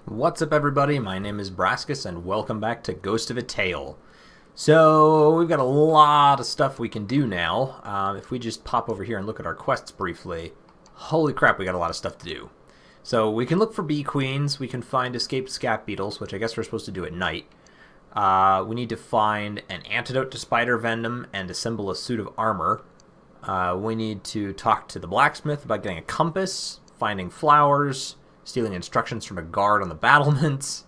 What's up, everybody? My name is Brascus, and welcome back to Ghost of a Tale. So, we've got a lot of stuff we can do now. If we just pop over here and look at our quests briefly, holy crap, we got a lot of stuff to do. So, we can look for bee queens, we can find escaped scat beetles, which I guess we're supposed to do at night. We need to find an antidote to spider venom and assemble a suit of armor. We need to talk to the blacksmith about getting a compass, finding flowers, stealing instructions from a guard on the battlements,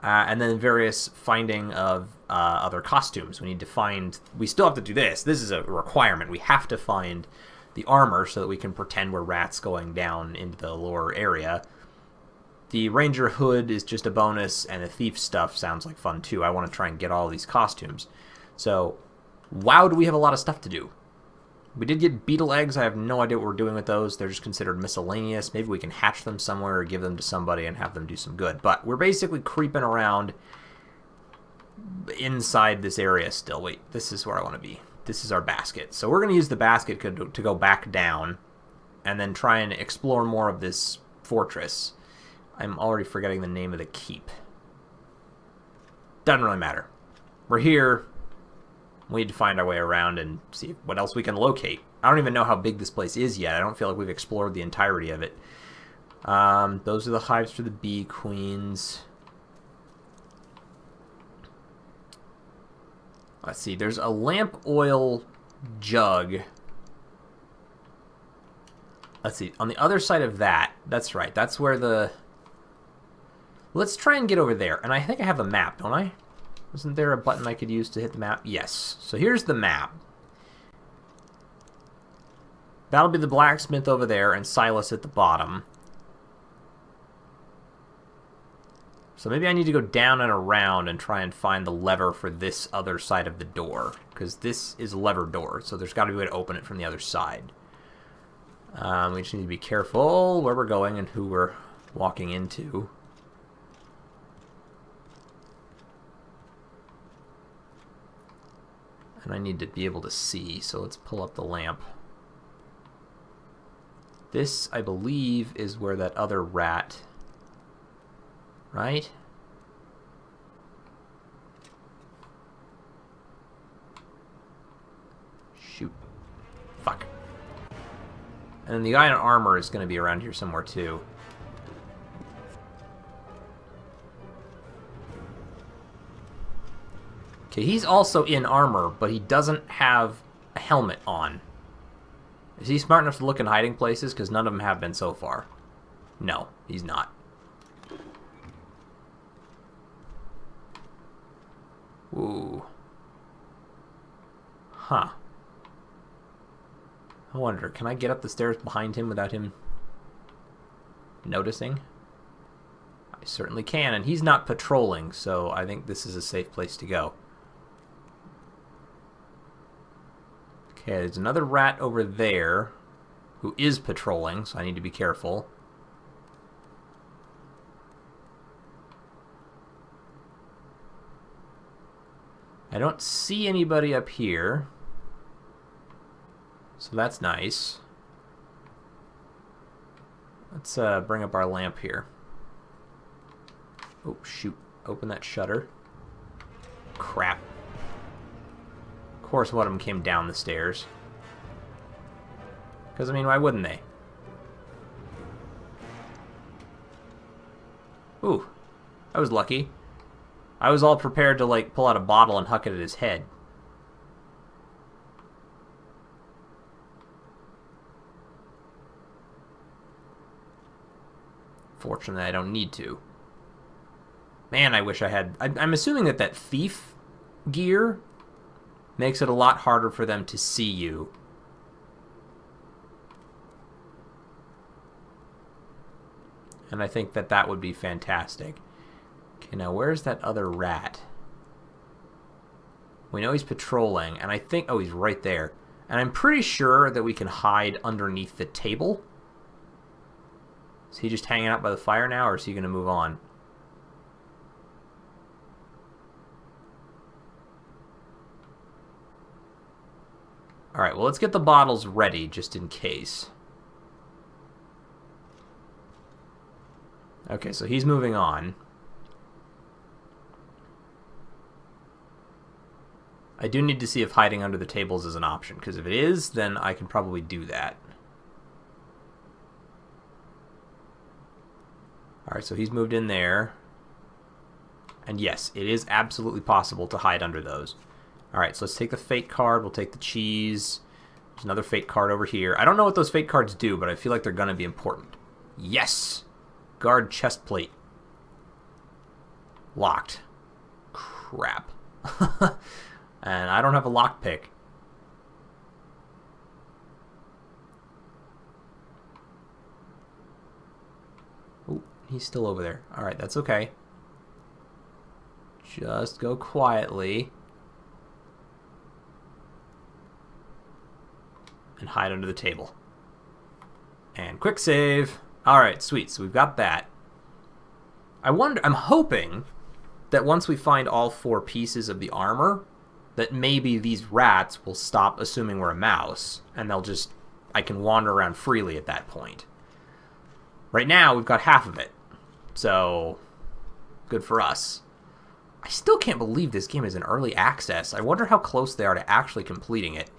and then various finding of other costumes. We still have to do this. This is a requirement. We have to find the armor so that we can pretend we're rats going down into the lower area. The ranger hood is just a bonus, and the thief stuff sounds like fun too. I want to try and get all these costumes. So, wow, do we have a lot of stuff to do. We did get beetle eggs. I have no idea what we're doing with those. They're just considered miscellaneous. Maybe we can hatch them somewhere or give them to somebody and have them do some good. But we're basically creeping around inside this area still. Wait, this is where I want to be. This is our basket. So we're going to use the basket to go back down and then try and explore more of this fortress. I'm already forgetting the name of the keep. Doesn't really matter. We're here. We need to find our way around and see what else we can locate. I don't even know how big this place is yet. I don't feel like we've explored the entirety of it. Those are the hives for the bee queens. Let's see. There's a lamp oil jug. Let's see. On the other side of that, that's right. That's where the... Let's try and get over there. And I think I have a map, don't I? Wasn't there a button I could use to hit the map? Yes. So here's the map. That'll be the blacksmith over there and Silas at the bottom. So maybe I need to go down and around and try and find the lever for this other side of the door. Because this is a lever door, so there's got to be a way to open it from the other side. We just need to be careful where we're going and who we're walking into. And I need to be able to see, so let's pull up the lamp. This, I believe, is where that other rat... Right? Shoot. Fuck. And then the guy in armor is going to be around here somewhere, too. Okay, he's also in armor, but he doesn't have a helmet on. Is he smart enough to look in hiding places? Because none of them have been so far. No, he's not. Ooh. Huh. I wonder, can I get up the stairs behind him without him noticing? I certainly can, and he's not patrolling, so I think this is a safe place to go. Okay, there's another rat over there who is patrolling, so I need to be careful. I don't see anybody up here, so that's nice. Let's bring up our lamp here. Oh, shoot. Open that shutter. Crap. Of course, one of them came down the stairs. Because, I mean, why wouldn't they? Ooh, I was lucky. I was all prepared to, like, pull out a bottle and huck it at his head. Fortunately, I don't need to. Man, I wish I had... I'm assuming that thief gear makes it a lot harder for them to see you. And I think that would be fantastic. Okay, now where's that other rat? We know he's patrolling, and I think... Oh, he's right there. And I'm pretty sure that we can hide underneath the table. Is he just hanging out by the fire now, or is he going to move on? Alright, well, let's get the bottles ready, just in case. Okay, so he's moving on. I do need to see if hiding under the tables is an option, because if it is, then I can probably do that. Alright, so he's moved in there. And yes, it is absolutely possible to hide under those. Alright, so let's take the fake card. We'll take the cheese. There's another fake card over here. I don't know what those fake cards do, but I feel like they're going to be important. Yes! Guard chest plate. Locked. Crap. And I don't have a lockpick. Oh, he's still over there. Alright, that's okay. Just go quietly. And hide under the table. And quick save. Alright, sweet. So we've got that. I'm hoping that once we find all 4 pieces of the armor, that maybe these rats will stop assuming we're a mouse, and I can wander around freely at that point. Right now, we've got half of it. So, good for us. I still can't believe this game is in early access. I wonder how close they are to actually completing it.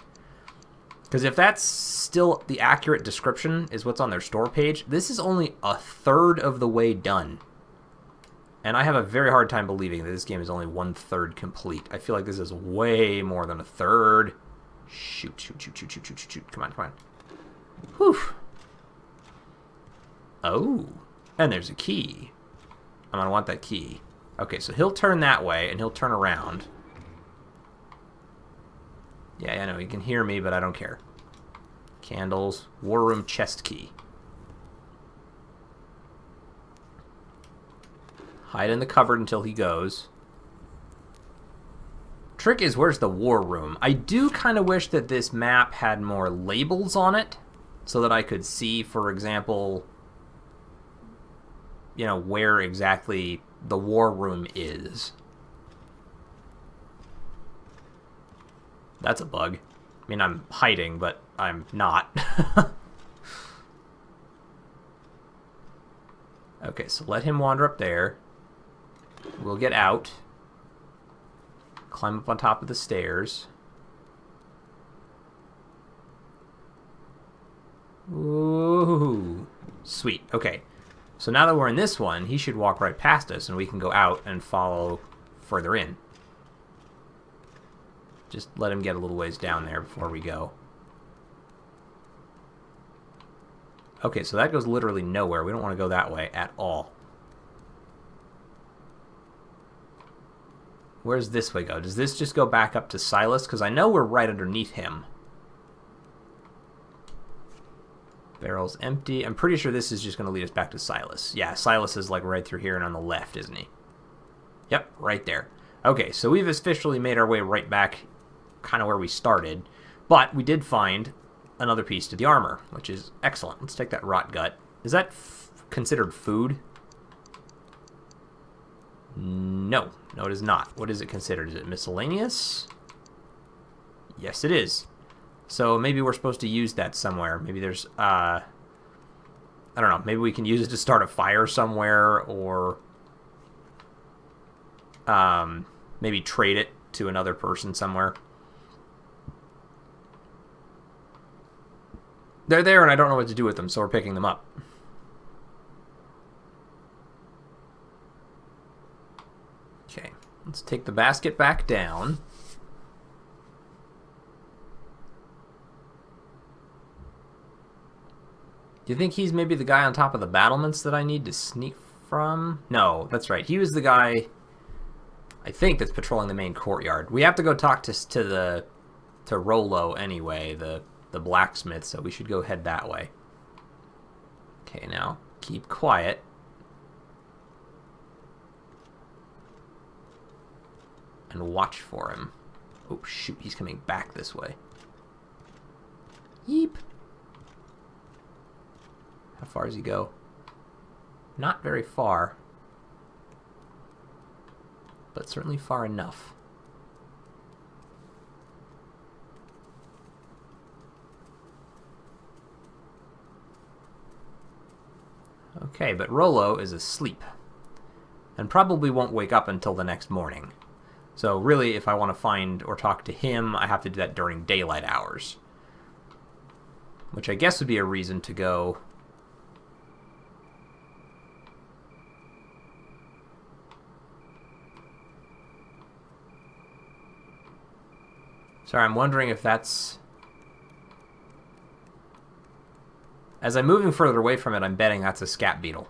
Because if that's still the accurate description, is what's on their store page, this is only a third of the way done. And I have a very hard time believing that this game is only 1/3 complete. I feel like this is way more than a third. Shoot, shoot, shoot, shoot, shoot, shoot, shoot, shoot. Come on, come on. Whew. Oh. And there's a key. I'm going to want that key. Okay, so he'll turn that way, and he'll turn around. Yeah, I know, he can hear me, but I don't care. Candles. War room chest key. Hide in the cupboard until he goes. Trick is, where's the war room? I do kind of wish that this map had more labels on it, so that I could see, for example, you know, where exactly the war room is. That's a bug. I mean, I'm hiding, but I'm not. Okay, so let him wander up there. We'll get out. Climb up on top of the stairs. Ooh. Sweet. Okay. So now that we're in this one, he should walk right past us, and we can go out and follow further in. Just let him get a little ways down there before we go. Okay, so that goes literally nowhere. We don't want to go that way at all. Where's this way go? Does this just go back up to Silas? Because I know we're right underneath him. Barrel's empty. I'm pretty sure this is just going to lead us back to Silas. Yeah, Silas is like right through here and on the left, isn't he? Yep, right there. Okay, so we've officially made our way right back kind of where we started. But we did find another piece to the armor, which is excellent. Let's take that rot gut. Is that considered food? No. No, it is not. What is it considered? Is it miscellaneous? Yes, it is. So maybe we're supposed to use that somewhere. Maybe there's, I don't know. Maybe we can use it to start a fire somewhere, or maybe trade it to another person somewhere. They're there, and I don't know what to do with them, so we're picking them up. Okay, let's take the basket back down. Do you think he's maybe the guy on top of the battlements that I need to sneak from? No, that's right. He was the guy, I think, that's patrolling the main courtyard. We have to go talk to Rollo anyway, the blacksmith, so we should go head that way. Okay, now keep quiet. And watch for him. Oh shoot, he's coming back this way. Yeep. How far does he go? Not very far. But certainly far enough. Okay, but Rollo is asleep. And probably won't wake up until the next morning. So really, if I want to find or talk to him, I have to do that during daylight hours. Which I guess would be a reason to go... Sorry, I'm wondering if that's... As I'm moving further away from it, I'm betting that's a scat beetle.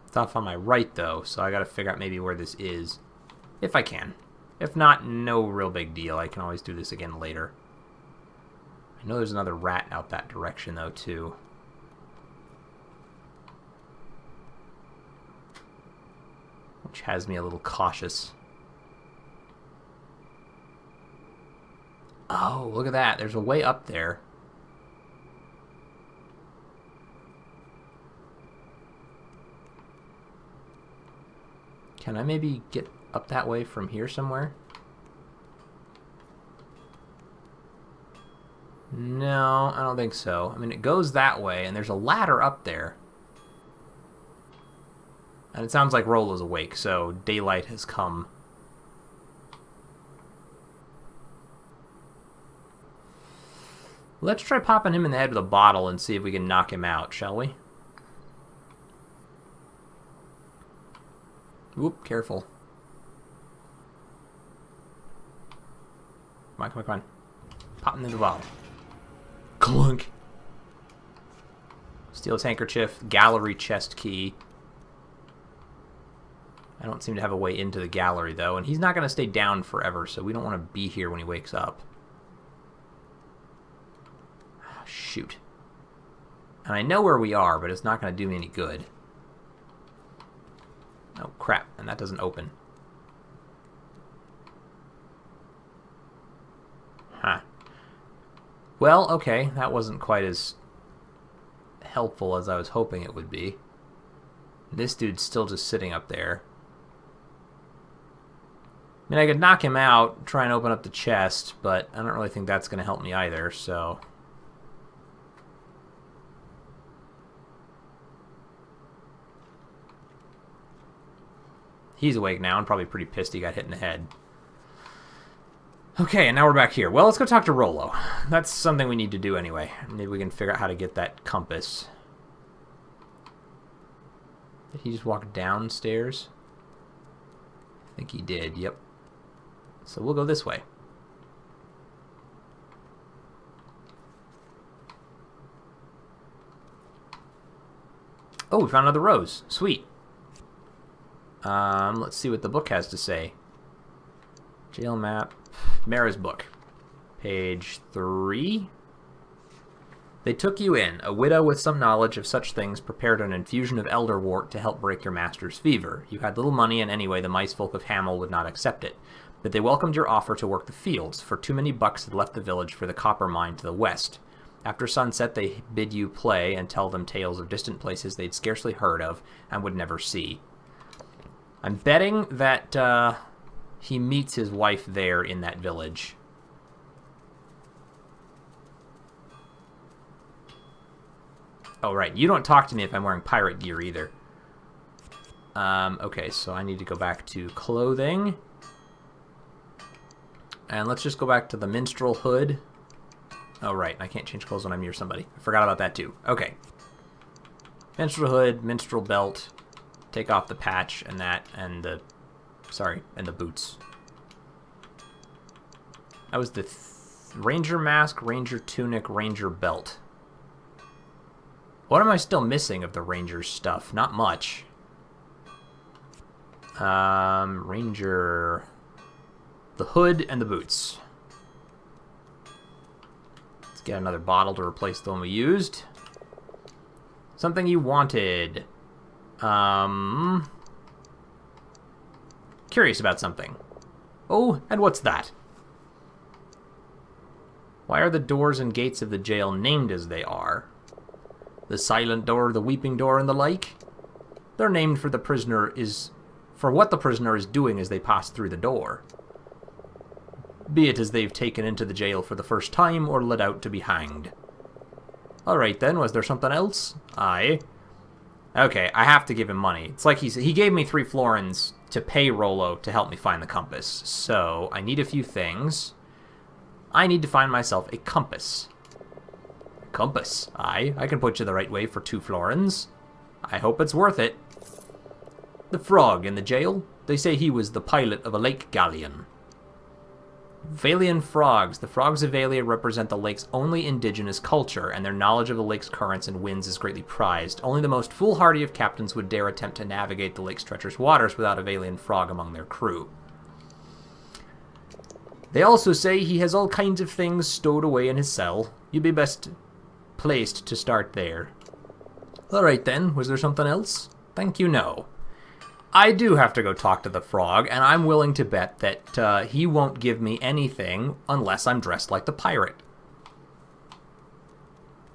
It's off on my right, though, so I gotta figure out maybe where this is. If I can. If not, no real big deal. I can always do this again later. I know there's another rat out that direction, though, too. Which has me a little cautious. Oh, look at that. There's a way up there. Can I maybe get up that way from here somewhere? No, I don't think so. I mean, it goes that way, and there's a ladder up there. And it sounds like Rollo's awake, so daylight has come. Let's try popping him in the head with a bottle and see if we can knock him out, shall we? Whoop, careful. Come on, come on, come on. Pop him in the bottle. Clunk. Steal his handkerchief. Gallery chest key. I don't seem to have a way into the gallery, though. And he's not going to stay down forever, so we don't want to be here when he wakes up. Oh, shoot. And I know where we are, but it's not going to do me any good. Oh, crap. And that doesn't open. Huh. Well, okay. That wasn't quite as helpful as I was hoping it would be. This dude's still just sitting up there. I mean, I could knock him out, try and open up the chest, but I don't really think that's going to help me either, so... He's awake now and probably pretty pissed he got hit in the head. Okay, and now we're back here. Well, let's go talk to Rollo. That's something we need to do anyway. Maybe we can figure out how to get that compass. Did he just walk downstairs? I think he did, yep. So we'll go this way. Oh, we found another rose. Sweet. Let's see what the book has to say. Jail map. Mara's book. Page 3. They took you in. A widow with some knowledge of such things prepared an infusion of elderwort to help break your master's fever. You had little money, and anyway the mice folk of Hamel would not accept it. But they welcomed your offer to work the fields, for too many bucks had left the village for the copper mine to the west. After sunset they bid you play and tell them tales of distant places they'd scarcely heard of and would never see. I'm betting that he meets his wife there in that village. Oh, right. You don't talk to me if I'm wearing pirate gear either. Okay, so I need to go back to clothing. And let's just go back to the minstrel hood. Oh, right. I can't change clothes when I'm near somebody. I forgot about that, too. Okay. Minstrel hood, minstrel belt. Take off the patch and that, and the... Sorry, and the boots. That was the ranger mask, ranger tunic, ranger belt. What am I still missing of the ranger's stuff? Not much. Ranger... The hood and the boots. Let's get another bottle to replace the one we used. Something you wanted. Curious about something. Oh, and what's that? Why are the doors and gates of the jail named as they are? The silent door, the weeping door, and the like? They're named for what the prisoner is doing as they pass through the door. Be it as they've taken into the jail for the first time, or let out to be hanged. Alright then, was there something else? Aye. Okay, I have to give him money. It's like he gave me 3 florins to pay Rollo to help me find the compass. So, I need a few things. I need to find myself a compass. Compass? Aye, I can put you the right way for 2 florins. I hope it's worth it. The frog in the jail? They say he was the pilot of a lake galleon. Valian frogs. The frogs of Valia represent the lake's only indigenous culture, and their knowledge of the lake's currents and winds is greatly prized. Only the most foolhardy of captains would dare attempt to navigate the lake's treacherous waters without a Valian frog among their crew. They also say he has all kinds of things stowed away in his cell. You'd be best placed to start there. Alright then, was there something else? Thank you, no. I do have to go talk to the frog, and I'm willing to bet that he won't give me anything unless I'm dressed like the pirate.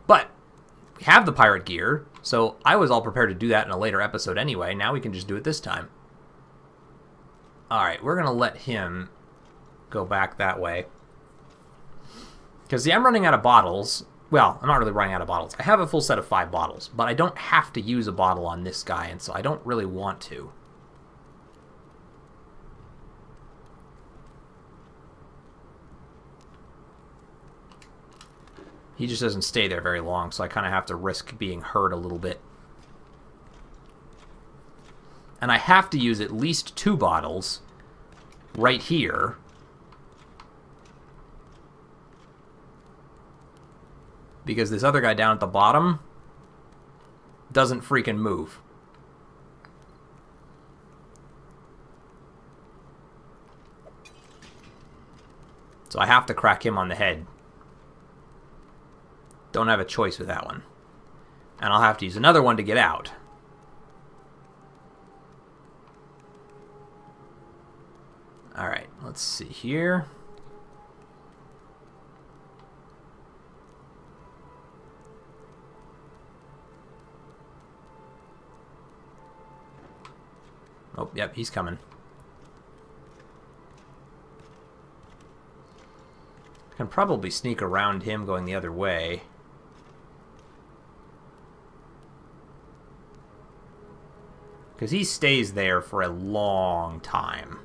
But we have the pirate gear, so I was all prepared to do that in a later episode anyway. Now we can just do it this time. Alright, we're going to let him go back that way. Because, see, I'm running out of bottles. Well, I'm not really running out of bottles. I have a full set of 5 bottles, but I don't have to use a bottle on this guy, and so I don't really want to. He just doesn't stay there very long, so I kind of have to risk being hurt a little bit. And I have to use at least 2 bottles right here. Because this other guy down at the bottom doesn't freaking move. So I have to crack him on the head. Don't have a choice with that one. And I'll have to use another one to get out. Alright, let's see here. Oh, yep, he's coming. I can probably sneak around him going the other way. Because he stays there for a long time.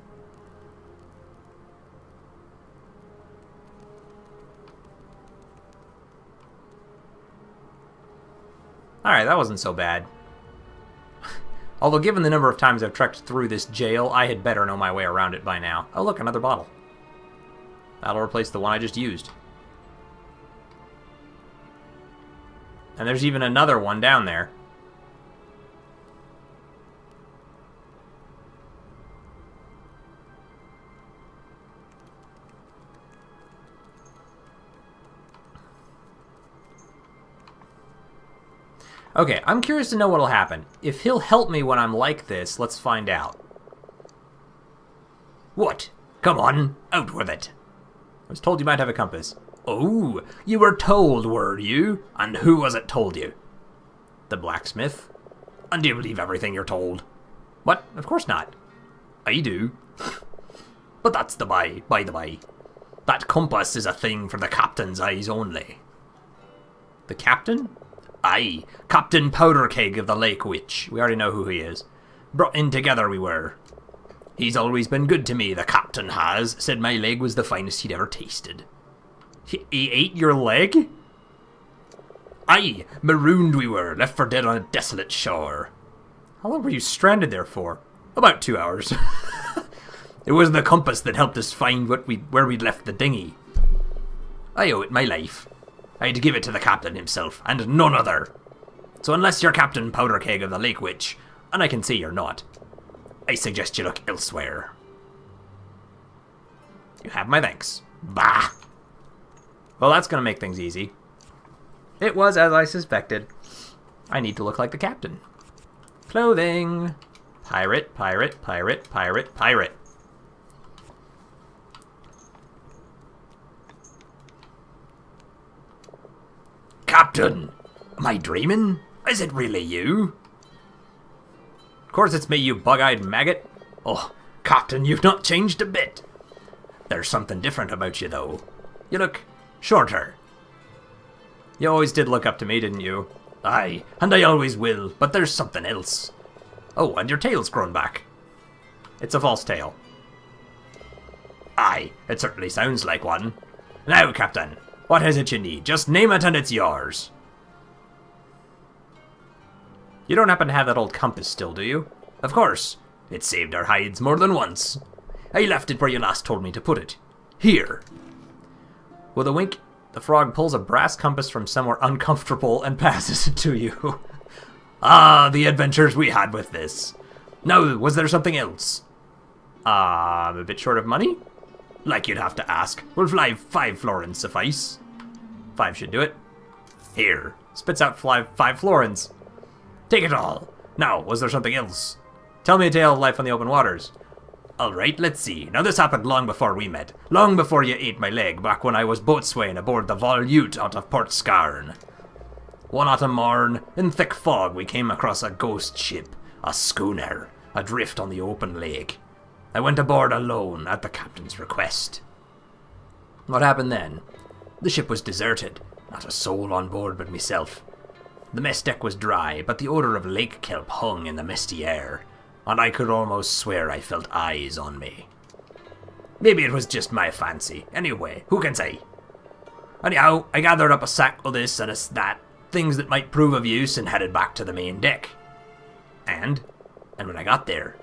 Alright, that wasn't so bad. Although given the number of times I've trekked through this jail, I had better know my way around it by now. Oh look, another bottle. That'll replace the one I just used. And there's even another one down there. Okay, I'm curious to know what'll happen. If he'll help me when I'm like this, let's find out. What? Come on, out with it. I was told you might have a compass. Oh, you were told, were you? And who was it told you? The blacksmith. And do you believe everything you're told? What? Of course not. I do. But that's by the by. That compass is a thing for the captain's eyes only. The captain? Aye, Captain Powderkeg of the Lake Witch. We already know who he is. Brought in together we were. He's always been good to me, the captain has. Said my leg was the finest he'd ever tasted. He ate your leg? Aye, marooned we were, left for dead on a desolate shore. How long were you stranded there for? About 2 hours. It was the compass that helped us find where we'd left the dinghy. I owe it my life. I had to give it to the captain himself, and none other. So unless you're Captain Powderkeg of the Lake Witch, and I can see you're not, I suggest you look elsewhere. You have my thanks. Bah! Well, that's gonna make things easy. It was as I suspected. I need to look like the captain. Clothing. Pirate, pirate, pirate, pirate, pirate. Captain! Am I dreaming? Is it really you? Of course it's me, you bug-eyed maggot. Oh, Captain, you've not changed a bit. There's something different about you, though. You look shorter. You always did look up to me, didn't you? Aye, and I always will, but there's something else. Oh, and your tail's grown back. It's a false tail. Aye, it certainly sounds like one. Now, Captain, what is it you need? Just name it and it's yours. You don't happen to have that old compass still, do you? Of course. It saved our hides more than once. I left it where you last told me to put it. Here. With a wink, the frog pulls a brass compass from somewhere uncomfortable and passes it to you. Ah, the adventures we had with this. Now, was there something else? I'm a bit short of money? Like you'd have to ask. Will 5 florins suffice? 5 should do it. Here. Spits out 5 florins. Take it all. Now, was there something else? Tell me a tale of life on the open waters. Alright, let's see. Now this happened long before we met. Long before you ate my leg, back when I was boatswain aboard the Volute out of Port Scarn. One autumn morn, in thick fog, we came across a ghost ship. A schooner. Adrift on the open lake. I went aboard alone at the captain's request. What happened then? The ship was deserted. Not a soul on board but myself. The mess deck was dry, but the odour of lake kelp hung in the misty air, and I could almost swear I felt eyes on me. Maybe it was just my fancy. Anyway, who can say? Anyhow, I gathered up a sack of this and that, things that might prove of use, and headed back to the main deck. And when I got there,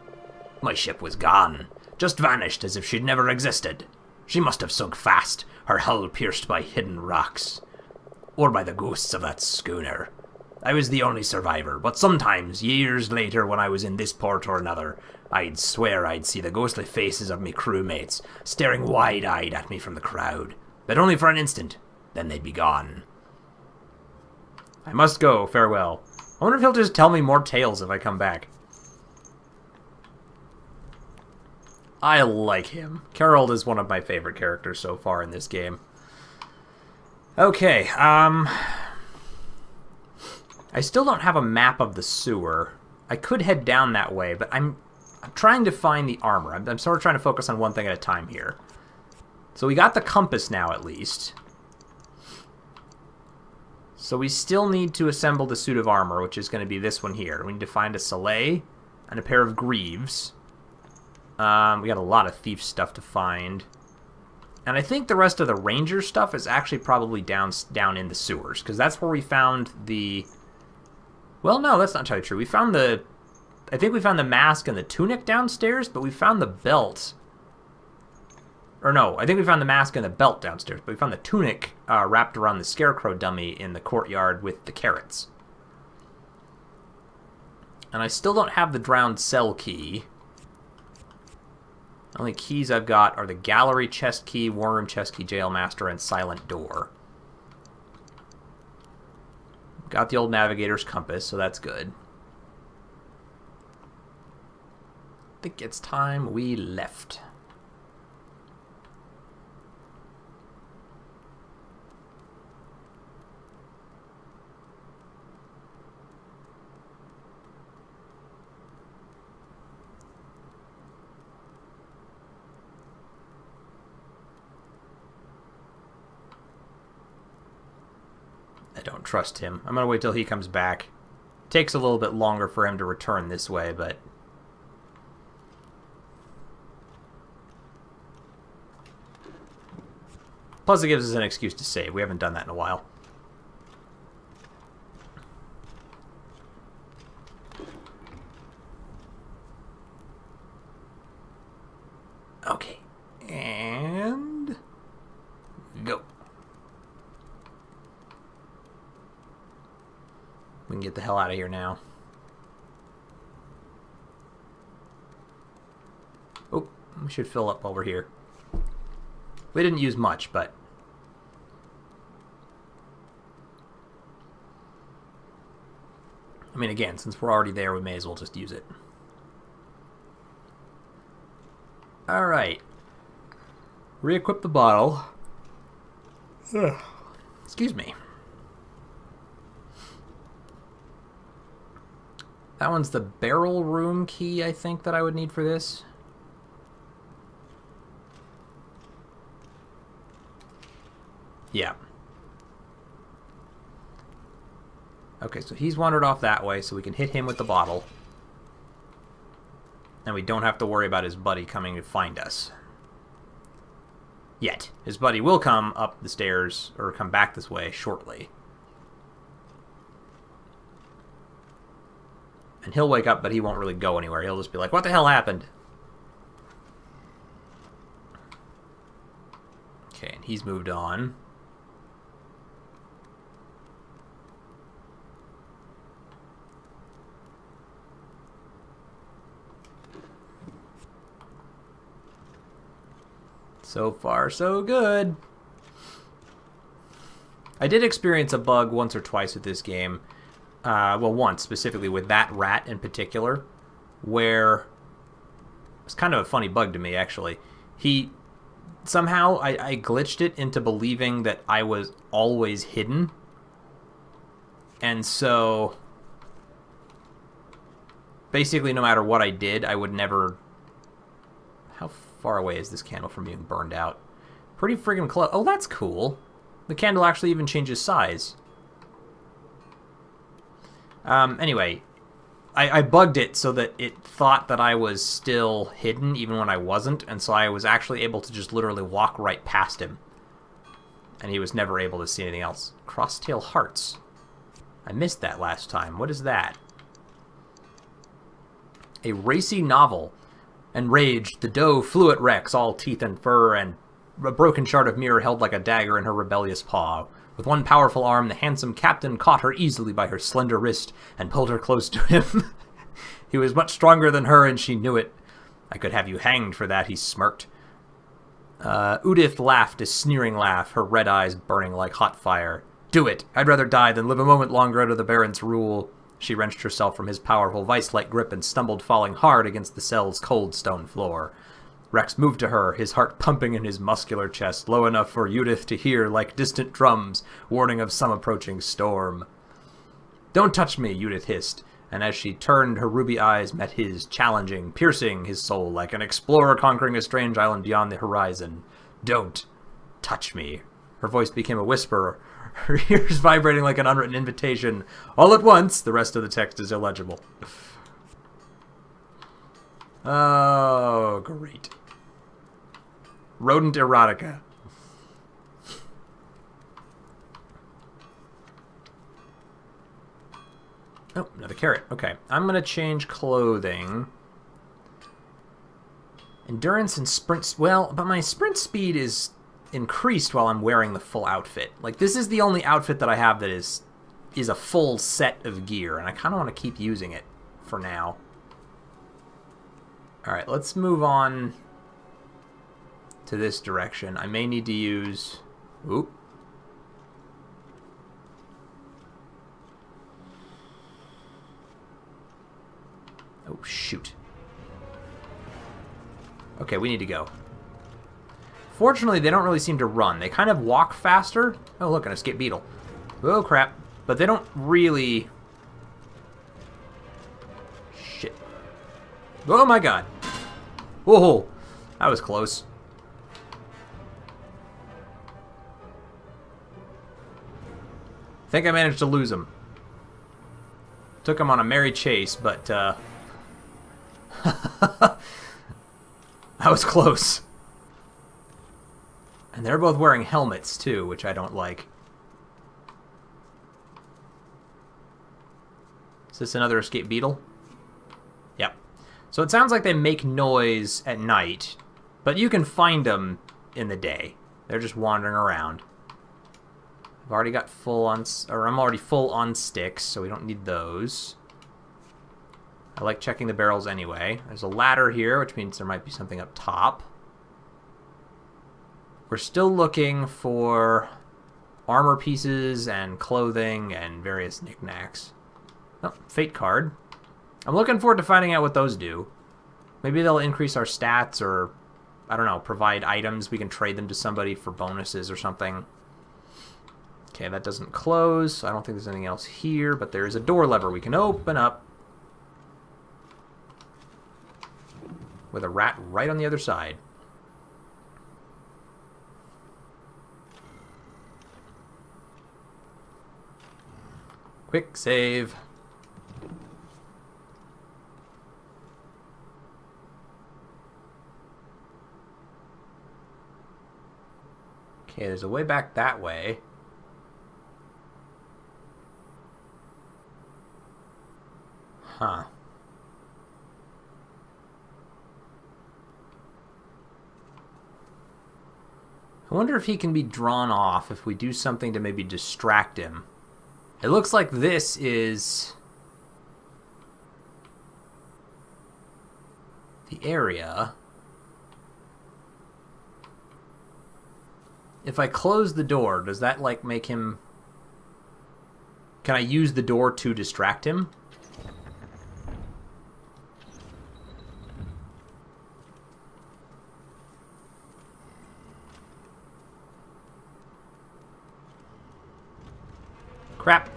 my ship was gone. Just vanished as if she'd never existed. She must have sunk fast, her hull pierced by hidden rocks. Or by the ghosts of that schooner. I was the only survivor, but sometimes, years later when I was in this port or another, I'd swear I'd see the ghostly faces of me crewmates, staring wide-eyed at me from the crowd. But only for an instant, then they'd be gone. I must go, farewell. I wonder if he'll just tell me more tales if I come back. I like him. Carol is one of my favorite characters so far in this game. Okay, I still don't have a map of the sewer. I could head down that way, but I'm trying to find the armor. I'm sort of trying to focus on one thing at a time here. So we got the compass now, at least. So we still need to assemble the suit of armor, which is going to be this one here. We need to find a Soleil and a pair of greaves. We got a lot of thief stuff to find. And I think the rest of the ranger stuff is actually probably down in the sewers, because that's where we found the... Well, no, that's not entirely true. We found the... I think we found the mask and the tunic downstairs, but we found the belt. Or no, I think we found the mask and the belt downstairs, but we found the tunic wrapped around the scarecrow dummy in the courtyard with the carrots. And I still don't have the drowned cell key. The only keys I've got are the gallery chest key, war room chest key, jail master, and silent door. Got the old navigator's compass, so that's good. I think it's time we left. I don't trust him. I'm gonna wait till he comes back. Takes a little bit longer for him to return this way, but... Plus it gives us an excuse to save. We haven't done that in a while. Okay. And... go. We can get the hell out of here now. Oh, we should fill up while we're here. We didn't use much, but... I mean, again, since we're already there, we may as well just use it. Alright. Re-equip the bottle. Excuse me. That one's the barrel room key, I think, that I would need for this. Yeah. Okay, so he's wandered off that way, so we can hit him with the bottle. And we don't have to worry about his buddy coming to find us. Yet. His buddy will come up the stairs, or come back this way shortly. And he'll wake up, but he won't really go anywhere. He'll just be like, what the hell happened? Okay, and he's moved on. So far, so good. I did experience a bug once or twice with this game. Well, once, specifically with that rat in particular, where it's kind of a funny bug to me, actually. Somehow, I glitched it into believing that I was always hidden. And so, basically, no matter what I did, I would never... How far away is this candle from being burned out? Pretty friggin' close. Oh, that's cool. The candle actually even changes size. Anyway, I bugged it so that it thought that I was still hidden even when I wasn't, and so I was actually able to just literally walk right past him. And he was never able to see anything else. Crosstail Hearts. I missed that last time. What is that? A racy novel. Enraged, the doe flew at Rex, all teeth and fur, and a broken shard of mirror held like a dagger in her rebellious paw. With one powerful arm, the handsome captain caught her easily by her slender wrist and pulled her close to him. He was much stronger than her, and she knew it. I could have you hanged for that, he smirked. Udith laughed a sneering laugh, her red eyes burning like hot fire. Do it! I'd rather die than live a moment longer under the Baron's rule. She wrenched herself from his powerful vice-like grip and stumbled, falling hard against the cell's cold stone floor. Rex moved to her, his heart pumping in his muscular chest, low enough for Udith to hear like distant drums, warning of some approaching storm. Don't touch me, Udith hissed, and as she turned, her ruby eyes met his, challenging, piercing his soul like an explorer conquering a strange island beyond the horizon. Don't touch me. Her voice became a whisper, her ears vibrating like an unwritten invitation. All at once, the rest of the text is illegible. Oh, great. Rodent erotica. Oh, another carrot. Okay, I'm going to change clothing. Endurance and sprint... Well, but my sprint speed is increased while I'm wearing the full outfit. Like, this is the only outfit that I have that is a full set of gear, and I kind of want to keep using it for now. Alright, let's move on to this direction. I may need to use... Oop. Oh, shoot. Okay, we need to go. Fortunately, they don't really seem to run. They kind of walk faster. Oh, look, an escaped beetle. Oh, crap. But they don't really... Shit. Oh, my God. Whoa, that was close. I think I managed to lose him. Took him on a merry chase, but, that was close. And they're both wearing helmets, too, which I don't like. Is this another escaped beetle? Yep. So it sounds like they make noise at night, but you can find them in the day. They're just wandering around. I've already got I'm already full on sticks, so we don't need those. I like checking the barrels anyway. There's a ladder here, which means there might be something up top. We're still looking for armor pieces and clothing and various knickknacks. Oh, fate card. I'm looking forward to finding out what those do. Maybe they'll increase our stats or, I don't know, provide items. We can trade them to somebody for bonuses or something. Okay, that doesn't close. I don't think there's anything else here, but there is a door lever we can open up. with a rat right on the other side. Quick save. Okay, there's a way back that way. Huh. I wonder if he can be drawn off if we do something to maybe distract him. It looks like this is the area. If I close the door, does that, like, make him... Can I use the door to distract him? Crap.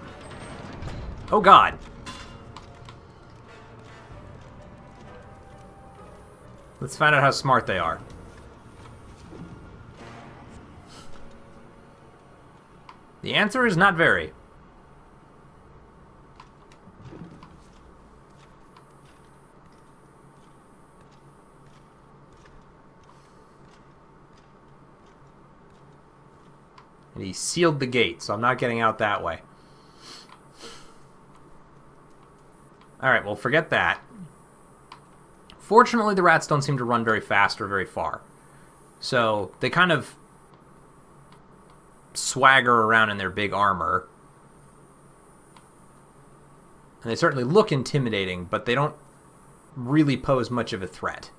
Oh, God. Let's find out how smart they are. The answer is not very. And he sealed the gate, so I'm not getting out that way. Alright, well, forget that. Fortunately, the rats don't seem to run very fast or very far. So, they kind of swagger around in their big armor. And they certainly look intimidating, but they don't really pose much of a threat.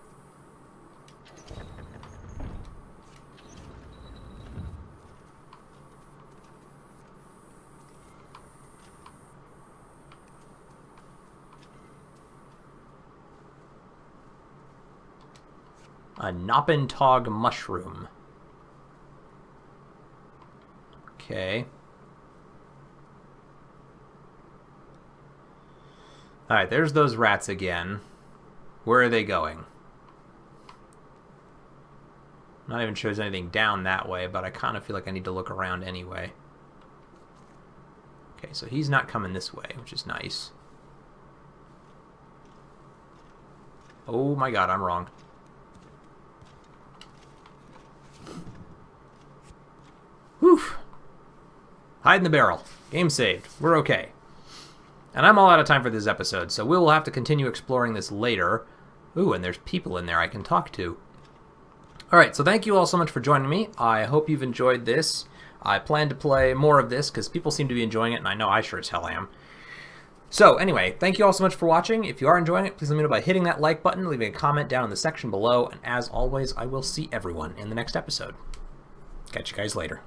A Knoppentog mushroom. Okay. Alright, there's those rats again. Where are they going? Not even shows anything down that way, but I kind of feel like I need to look around anyway. Okay, so he's not coming this way, which is nice. Oh my god, I'm wrong. Whew. Hide in the barrel. Game saved. We're okay. And I'm all out of time for this episode, so we will have to continue exploring this later. Ooh, and there's people in there I can talk to. Alright, so thank you all so much for joining me. I hope you've enjoyed this. I plan to play more of this, because people seem to be enjoying it, and I know I sure as hell am. So, anyway, thank you all so much for watching. If you are enjoying it, please let me know by hitting that like button, leaving a comment down in the section below, and as always, I will see everyone in the next episode. Catch you guys later.